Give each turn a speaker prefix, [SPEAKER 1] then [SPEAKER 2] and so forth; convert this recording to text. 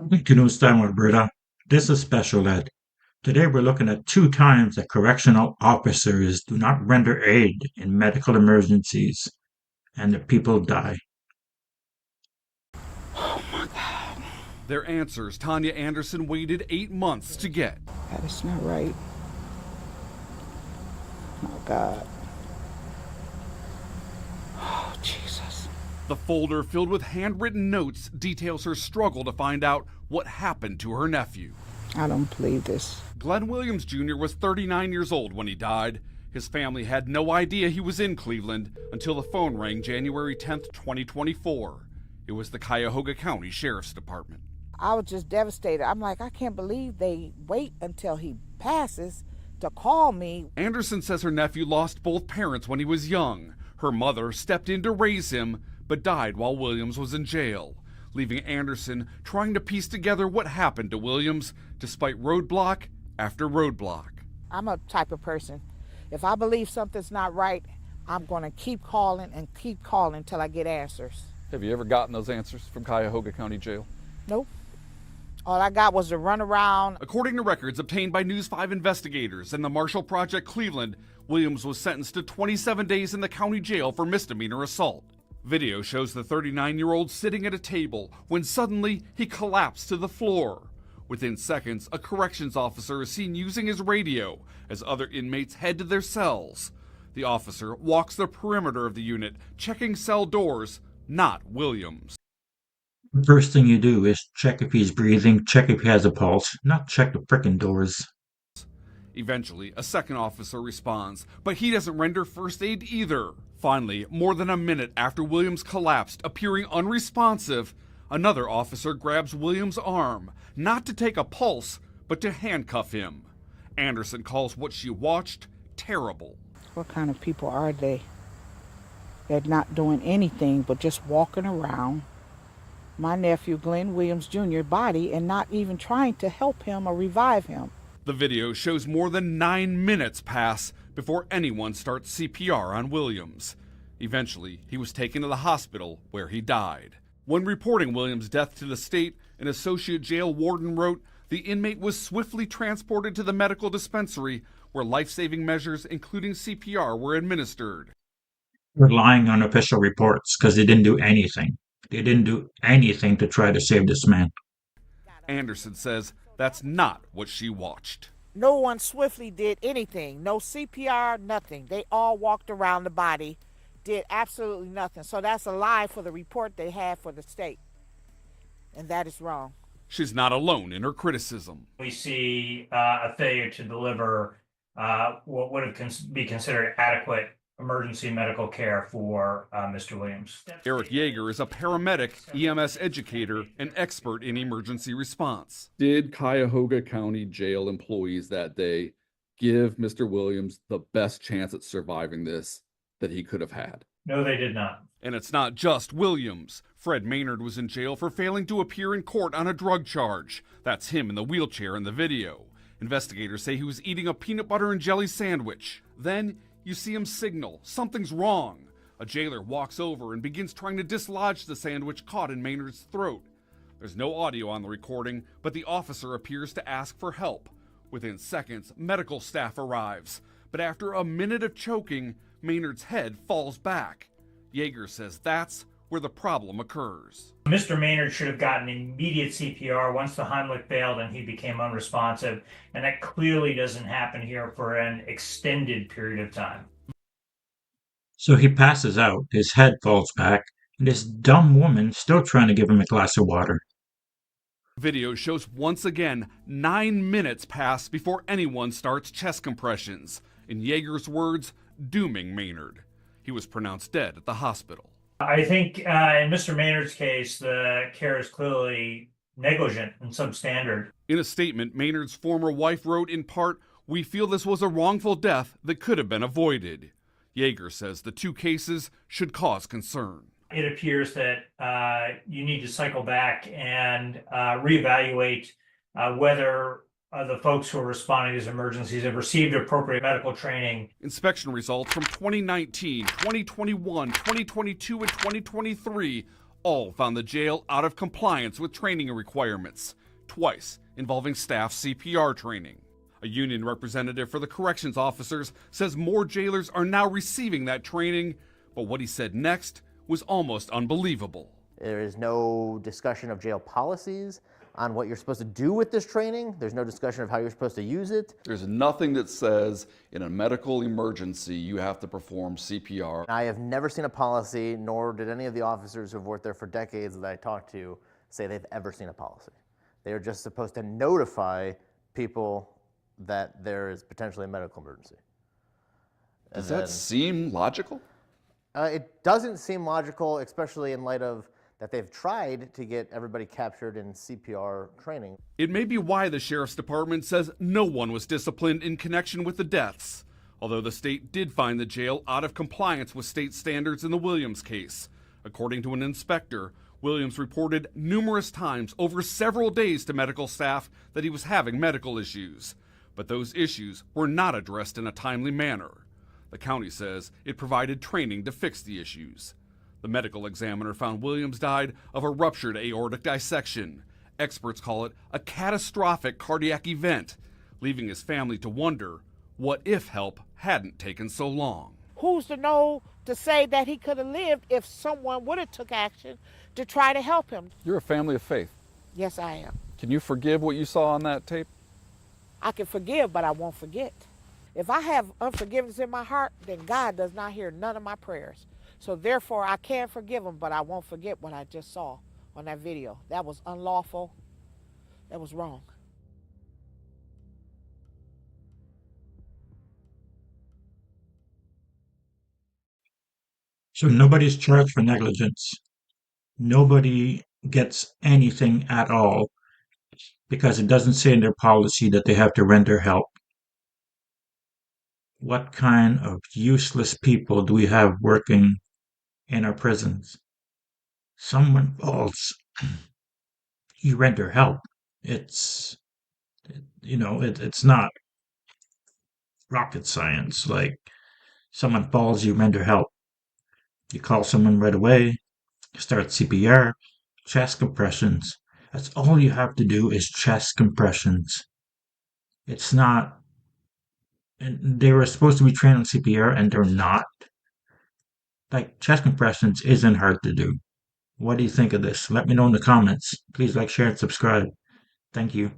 [SPEAKER 1] Thank you, news time, Alberta. This is Special Ed. Today we're looking at two times that correctional officers do not render aid in medical emergencies and the people die.
[SPEAKER 2] Oh my God.
[SPEAKER 3] Their answers Tanya Anderson waited 8 months to get.
[SPEAKER 2] That is not right. Oh God. Oh Jesus.
[SPEAKER 3] The folder filled with handwritten notes details her struggle to find out what happened to her nephew.
[SPEAKER 2] I don't believe this.
[SPEAKER 3] Glenn Williams Jr. was 39 years old when he died. His family had no idea he was in Cleveland until the phone rang January 10th, 2024. It was the Cuyahoga County Sheriff's Department.
[SPEAKER 2] I was just devastated. I'm like, I can't believe they wait until he passes to call me.
[SPEAKER 3] Anderson says her nephew lost both parents when he was young. Her mother stepped in to raise him, but died while Williams was in jail, leaving Anderson trying to piece together what happened to Williams despite roadblock after roadblock.
[SPEAKER 2] I'm a type of person. If I believe something's not right, I'm going to keep calling until I get answers.
[SPEAKER 4] Have you ever gotten those answers from Cuyahoga County Jail?
[SPEAKER 2] Nope. All I got was to run around.
[SPEAKER 3] According to records obtained by News 5 investigators and the Marshall Project Cleveland, Williams was sentenced to 27 days in the county jail for misdemeanor assault. Video shows the 39-year-old sitting at a table when suddenly he collapsed to the floor. Within seconds, a corrections officer is seen using his radio as other inmates head to their cells. The officer walks the perimeter of the unit, checking cell doors, not Williams.
[SPEAKER 1] First thing you do is check if he's breathing, check if he has a pulse, not check the frickin' doors.
[SPEAKER 3] Eventually, a second officer responds, but he doesn't render first aid either. Finally, more than a minute after Williams collapsed, appearing unresponsive, another officer grabs Williams' arm, not to take a pulse, but to handcuff him. Anderson calls what she watched terrible.
[SPEAKER 2] What kind of people are they? They're not doing anything but just walking around my nephew Glenn Williams Jr. body and not even trying to help him or revive him.
[SPEAKER 3] The video shows more than 9 minutes pass before anyone starts CPR on Williams. Eventually, he was taken to the hospital where he died. When reporting Williams' death to the state, an associate jail warden wrote, the inmate was swiftly transported to the medical dispensary where life-saving measures, including CPR, were administered.
[SPEAKER 1] Relying on official reports because they didn't do anything. They didn't do anything to try to save this man.
[SPEAKER 3] Anderson says that's not what she watched.
[SPEAKER 2] No one swiftly did anything. No CPR, nothing. They all walked around the body, did absolutely nothing. So that's a lie for the report they had for the state. And that is wrong.
[SPEAKER 3] She's not alone in her criticism.
[SPEAKER 5] We see a failure to deliver what would be considered adequate emergency medical care for Mr. Williams.
[SPEAKER 3] Eric Yeager is a paramedic, EMS educator, and expert in emergency response.
[SPEAKER 4] Did Cuyahoga County Jail employees that day give Mr. Williams the best chance at surviving this that he could have had?
[SPEAKER 5] No, they did not.
[SPEAKER 3] And it's not just Williams. Fred Maynard was in jail for failing to appear in court on a drug charge. That's him in the wheelchair in the video. Investigators say he was eating a peanut butter and jelly sandwich. Then you see him signal, something's wrong. A jailer walks over and begins trying to dislodge the sandwich caught in Maynard's throat. There's no audio on the recording, but the officer appears to ask for help. Within seconds, medical staff arrives. But after a minute of choking, Maynard's head falls back. Yeager says that's where the problem occurs.
[SPEAKER 5] Mr. Maynard should have gotten immediate CPR once the Heimlich failed and he became unresponsive, and that clearly doesn't happen here for an extended period of time.
[SPEAKER 1] So he passes out, his head falls back, and this dumb woman still trying to give him a glass of water.
[SPEAKER 3] Video shows once again 9 minutes pass before anyone starts chest compressions. In Yeager's words, dooming Maynard. He was pronounced dead at the hospital.
[SPEAKER 5] I think in Mr. Maynard's case, the care is clearly negligent and substandard.
[SPEAKER 3] In a statement, Maynard's former wife wrote in part, "We feel this was a wrongful death that could have been avoided." Yeager says the two cases should cause concern.
[SPEAKER 5] It appears that you need to cycle back and reevaluate whether the folks who are responding to these emergencies have received appropriate medical training.
[SPEAKER 3] Inspection results from 2019, 2021, 2022, and 2023 all found the jail out of compliance with training requirements, twice involving staff CPR training. A union representative for the corrections officers says more jailers are now receiving that training, but what he said next was almost unbelievable.
[SPEAKER 6] There is no discussion of jail policies on what you're supposed to do with this training. There's no discussion of how you're supposed to use it.
[SPEAKER 4] There's nothing that says in a medical emergency you have to perform CPR.
[SPEAKER 6] I have never seen a policy, nor did any of the officers who've worked there for decades that I talked to say they've ever seen a policy. They are just supposed to notify people that there is potentially a medical emergency.
[SPEAKER 4] Does that seem logical?
[SPEAKER 6] It doesn't seem logical, especially in light of that they've tried to get everybody captured in CPR training.
[SPEAKER 3] It may be why the sheriff's department says no one was disciplined in connection with the deaths, although the state did find the jail out of compliance with state standards in the Williams case. According to an inspector, Williams reported numerous times over several days to medical staff that he was having medical issues, but those issues were not addressed in a timely manner. The county says it provided training to fix the issues. The medical examiner found Williams died of a ruptured aortic dissection. Experts call it a catastrophic cardiac event, leaving his family to wonder, what if help hadn't taken so long?
[SPEAKER 2] Who's to know to say that he could have lived if someone would have took action to try to help him?
[SPEAKER 4] You're a family of faith.
[SPEAKER 2] Yes, I am.
[SPEAKER 4] Can you forgive what you saw on that tape?
[SPEAKER 2] I can forgive, but I won't forget. If I have unforgiveness in my heart, then God does not hear none of my prayers. So therefore, I can forgive him, but I won't forget what I just saw on that video. That was unlawful. That was wrong.
[SPEAKER 1] So nobody's charged for negligence. Nobody gets anything at all because it doesn't say in their policy that they have to render help. What kind of useless people do we have working in our prisons? Someone falls, you render help. It's it's not rocket science. Like, someone falls, you render help. You call someone right away, you start CPR, chest compressions. That's all you have to do is chest compressions. It's not, and they were supposed to be trained on CPR and they're not. Like, chest compressions isn't hard to do. What do you think of this? Let me know in the comments. Please like, share, and subscribe. Thank you.